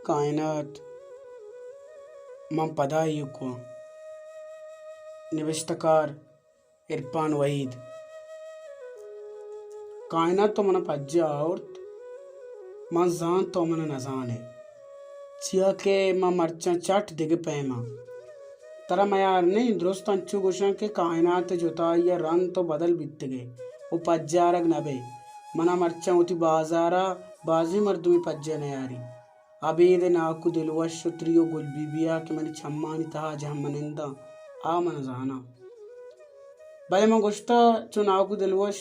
कायनात man padayuko निविष्टकार Irfan Waheed कायनात तो मन पज्जा और man जान तो मन न जाने चिया के man मर्चा चट दिग पैमा तरा मयार नहीं दुरुस्त अंचु गुशा के कायनात जुता या रंग तो बदल बित गए वो पज्जारग नबे मना मर्चा उती बाजारा बाजी मर्दुमी पज्जे नयारी अबीद नाकु दिलवश त्रियो गुलबीबिया के मनी छम्मानी तहा जहमनिंदा आ मन जाना बले म गुस्ता चु नाकु दिलवश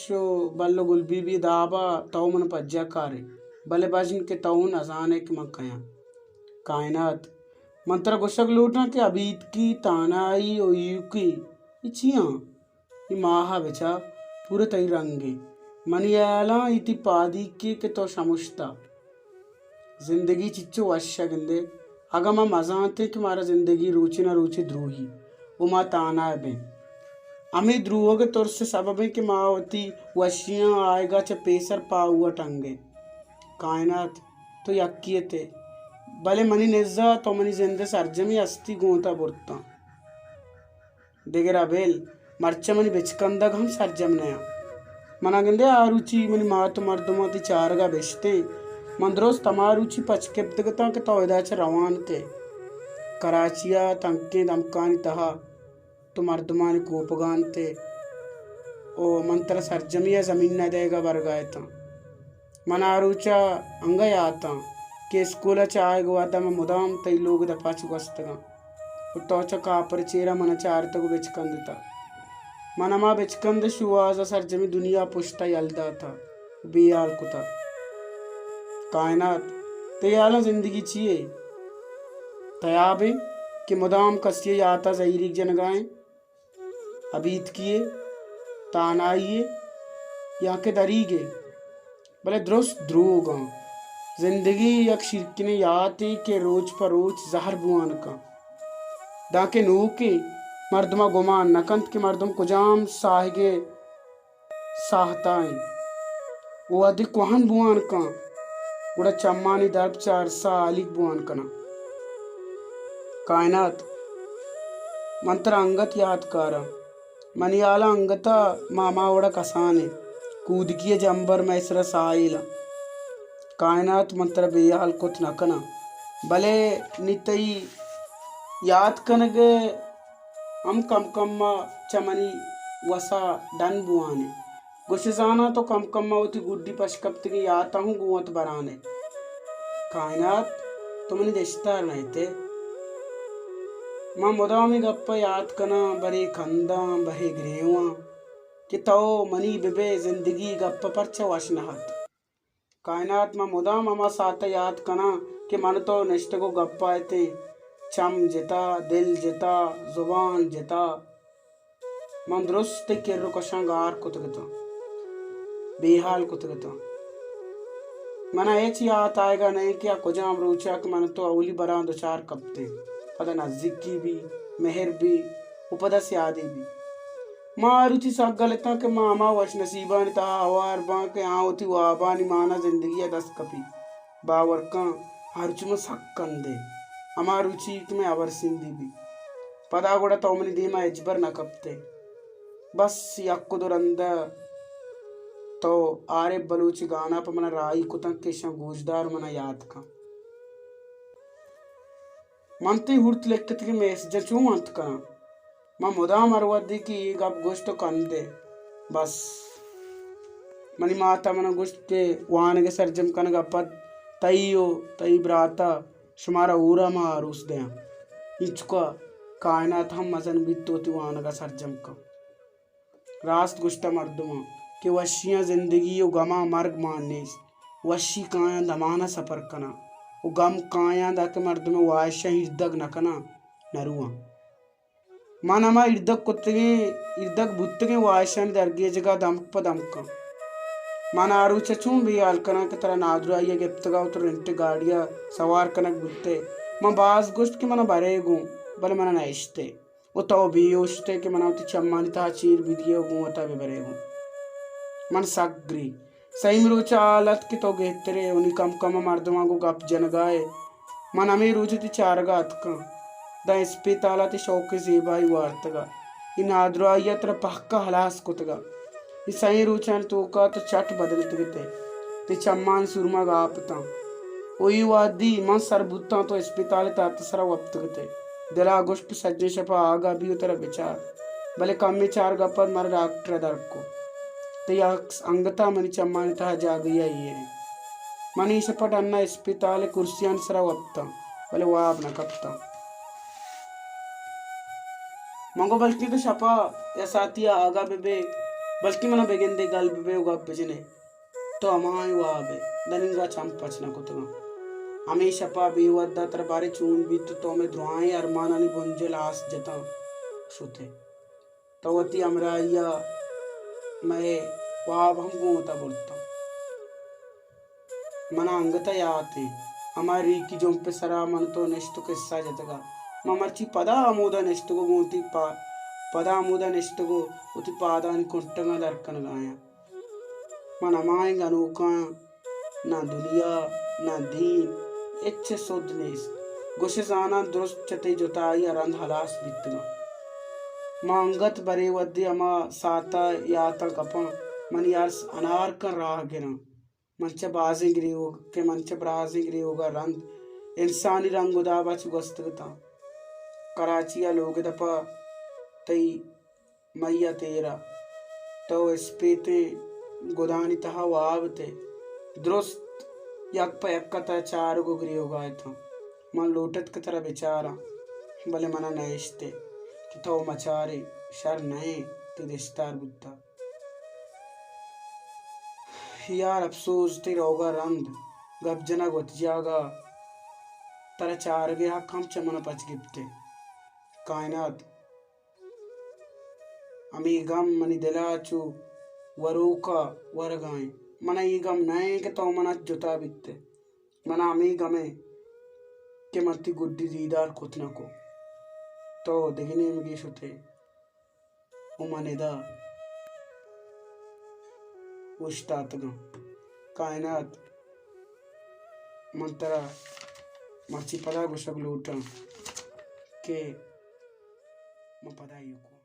बल्लो गुलबीबी दाबा तौ मन पज्जा कारे बले बाजिन के तौ न जाने के मकया कायनात मंत्र गुस्सा लूटना के अबीद की तानाई ओ युकी इचिया इ माहा बेचा पूरे तई रंगे मनियाला इति पादी के तो समुष्टा जिंदगी चिच्चो वश्यगिंदे अगमा मजाते कि मारा जिंदगी रुचि न रुचि द्रोही उमा ताना बे अमी द्रुवों के तौर से सबब के मावती वशियां आएगा च पेसर पाहुआ टंगे कायनात तो यक्कियते भले मनी निज्जा तो मनी जिंदे सरजमी अस्ति गोंता बुरता देगरा बेल मर्चा मनी बेचकंदा हम सरजम नया मना गंदे आरुचि मनी मात मर्दमती चारगा बेचते मंद्रोस तमारुचि पचकेप्तगता के तौदाच रवान के कराचिया तंके दमकानी तहा तो मर्दमानी कोपगान ते ओ मंत्र सरजमिया जमीन न देगा बरगायता मनारुचा अंगयाता के स्कूल चाय गुआता में मुदाम तई लोग दपा चुकस्तगा उतौच कापर चेरा मन चार तक बेचकंदता मनमा बेचकंद शुआजा सरजमी दुनिया पुष्टा यलदा था बियाल कुता कायनात तयाला जिंदगी चाहिए तयाबे कि मुदाम कसिए याता जहीरी जनगाएं अबीत किए तानाइए या के दरीगे भले दुरुस्त द्रोगा जिंदगी यक शिरकिने याते के रोज पर रोज जहर बुआन का दाके नू के मर्दमा गुमान नकंत के मर्दम कुजाम साहगे साहताएं वो अधिक वहन बुआन का उड़ा चम्मानी दर्प चार सालिक बुआन कना कायनात मंत्र अंगत याद कारा मनियाला अंगता मामा उड़ा कसाने कूद किए जंबर मैसरा साइला कायनात मंत्र बेयाल कुछ नकना भले नितई याद कनगे हम कम चमनी वसा डन बुआने गुशजाना तो कम होती गुड्डी पशकप्त की याता हूँ गुवत बराने कायनात तुमने देशता नहीं थे माँ मुदामी गप्पा याद कना बरे खंदा बहे ग्रेवा कि तो मनी बेबे जिंदगी गप्पा पर चवाशनहत कायनात माँ मुदाम अमा साता याद कना कि मन तो निष्ठ को गप्पा थे चम जिता दिल जिता जुबान जिता मन दुरुस्त किर्रो कशांगार कुतगता बेहाल कुतगता मना एच याद आएगा नहीं क्या कुजाम रोचा कि मन तो अवली बरा दो चार कपते पता नजदीकी भी मेहर भी उपदा से आदि भी माँ रुचि सगलता के मामा वश नसीबा ने तहा अवार बा के आ होती वाबानी माना जिंदगी दस कपी बावर का हरुचि में सक्कन दे हमार रुचि तुम्हें अवर सिंधी भी पदा गुड़ा तो मनी दीमा एजबर न कपते बस यक्को दुरंदा तो आरे बलूची गाना पर मना राई कुतंग के शं गूजदार मना याद का मनती हुर्त लेखत की मेस जचू अंत करा मां मुदा मरवदी की गप गोश्त कंदे बस मनी माता मना गोश्त के वान के सरजम कन गपत तईयो तई ब्राता शुमारा ऊरा मारूस दे इचका कायनात हम मजन बितोती वान का सरजम का रास्त गुश्ता मर्दमा कि वशियाँ जिंदगी यो गमा मर्ग मानने वशी काया दमाना सफर कना वो गम काया दा के मर्द में वायशा इर्दग नकना नरुआ मानमा इर्दग कुत्ते इर्दग बुत्ते वायशा दरगे जगह दमक दमका माना आरू चचू भी आलकना के तरह नादुरा ये गिप्तगा उतर इंटे गाड़िया सवार कनक बुत्ते मां बाज गुश्त के मना बरेगू बल मना नैश्ते वो तो भी उश्ते के मना उती चम्मानी ता चीर बिदिये गुवता भी बरेगू मन सग्री सही मरुचा आलत की तो गेतरे उन्हीं कम मर्दमा को गप जन गाए मन अमी रुचि चारगा अतका दा इस्पिताला ती शौक zebai वार्तगा इन आद्रा यत्र पक्का हलास कुतगा इसई रुचन तो का तो चट बदलत गते ते चम्मान सुरमा गापता ओई वादी मन सरबुत्ता तो इस्पिताल तात सरा वक्त गते दिला अगस्त सज्जे शपा आगा भी उतर विचार भले कम में चार गपर मर डॉक्टर दर को ते या अंगता मनी चम्मान ता जागिया ये मनी शपट अन्ना इस्पिताल कुर्सियान सरा वक्ता भले वाब न कपता मंगो बल्कि तो शपा या साथिया आगा बेबे बल्कि मना बेगेंदे गल बेबे उगा बजने तो अमाय वाबे दनिंगा चंपचना कुतगा अमी शपा बीवद्दा तरबारे चून बीत तो में द्रोआई अरमानानी बुंजे लास जता शुते तवती अमराइया मैं वाब हम गोता बोलता मना अंगता याते हमारी की जोंपे सरा मन तो नेष्ट किस्सा जतगा ममर्ची पदा आमोदा नेष्टगो गोती पदा आमोदा नेष्टगो उति पादानि कुंटंगा दर्कन गाया मन अमाएंग अनोका ना दुनिया ना दीन इच्छे सोदनेस गोशे जाना दुरुस्त चते जोताई अरंध हलास बितगा मांगत बरे वद्दे अमा साता याता कपा मन यार अनार कर राह गिरा मंच बाजी गिरी हो के मंच ब्राजी गिरी होगा रंग इंसानी रंग उदाबा चुगस्तगता कराचिया लोग दपा तई मैया तेरा तो स्पेते गोदानी तहा वावते दुरुस्त यक प यक्कता चार गो गृह होगा था मन लोटत की तरह बेचारा भले मना नैश्ते कि तो मचारे शर नए ते दिस्तार बुद्धा यार अफसोस ते रोगा रंद गबजना गोत जागा तर चार गया कम चमन पच गिप्ते कायनात अमी गम मनी दिलाचू वरूका वरगाए मना ये गम नए के तो मना जुता बित्ते मना अमी गमे के मत्ती गुड्डी दीदार कुतना को तो दिखने में की शुते उमनेदा उष्टातगम कायनात मंतरा मर्ची पदा गुशक लूटा के म पदाइयो को